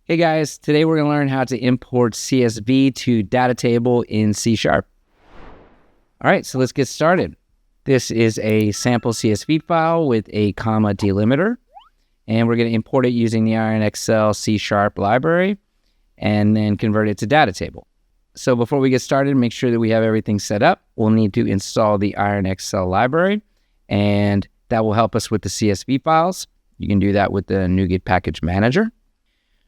Hey guys, today we're going to learn how to import CSV to Datatable in C#. All right, so let's get started. This is a sample CSV file with a comma delimiter, and we're going to import it using the IronXL C# library and then convert it to Datatable. So before we get started, make sure that we have everything set up. We'll need to install the IronXL library, and that will help us with the CSV files. You can do that with the NuGet package manager.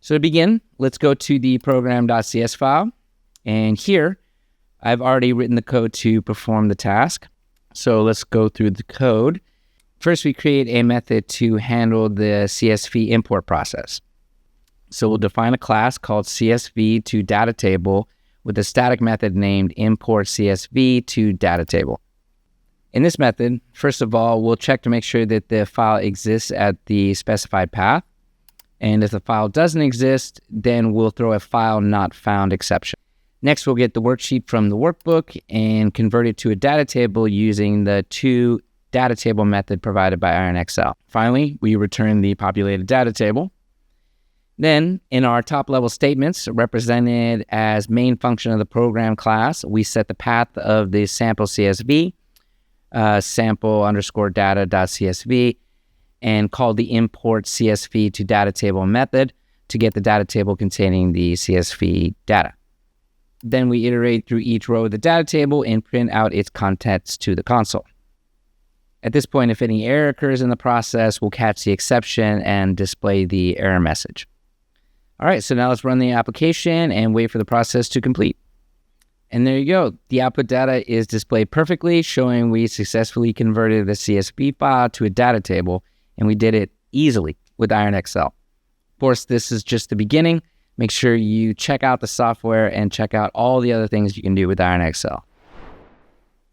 So to begin, let's go to the program.cs file. And here, I've already written the code to perform the task. So let's go through the code. First, we create a method to handle the CSV import process. So we'll define a class called CSV to Datatable with a static method named import CSV to Datatable. In this method, first of all, we'll check to make sure that the file exists at the specified path. And if the file doesn't exist, then we'll throw a file not found exception. Next, we'll get the worksheet from the workbook and convert it to a data table using the toDatatable method provided by IronXL. Finally, we return the populated data table. Then, in our top-level statements, represented as main function of the program class, we set the path of the sample CSV, sample_data.csv, and call the import CSV to Datatable method to get the data table containing the CSV data. Then we iterate through each row of the data table and print out its contents to the console. At this point, if any error occurs in the process, we'll catch the exception and display the error message. All right, so now let's run the application and wait for the process to complete. And there you go. The output data is displayed perfectly, showing we successfully converted the CSV file to a data table, and we did it easily with IronXL. Of course, this is just the beginning. Make sure you check out the software and check out all the other things you can do with IronXL.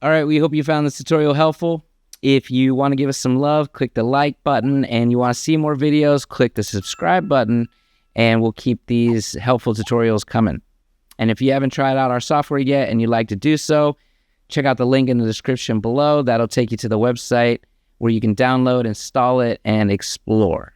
All right, we hope you found this tutorial helpful. If you want to give us some love, click the like button, and you want to see more videos, click the subscribe button, and we'll keep these helpful tutorials coming. And if you haven't tried out our software yet and you'd like to do so, check out the link in the description below. That'll take you to the website where you can download, install it, and explore.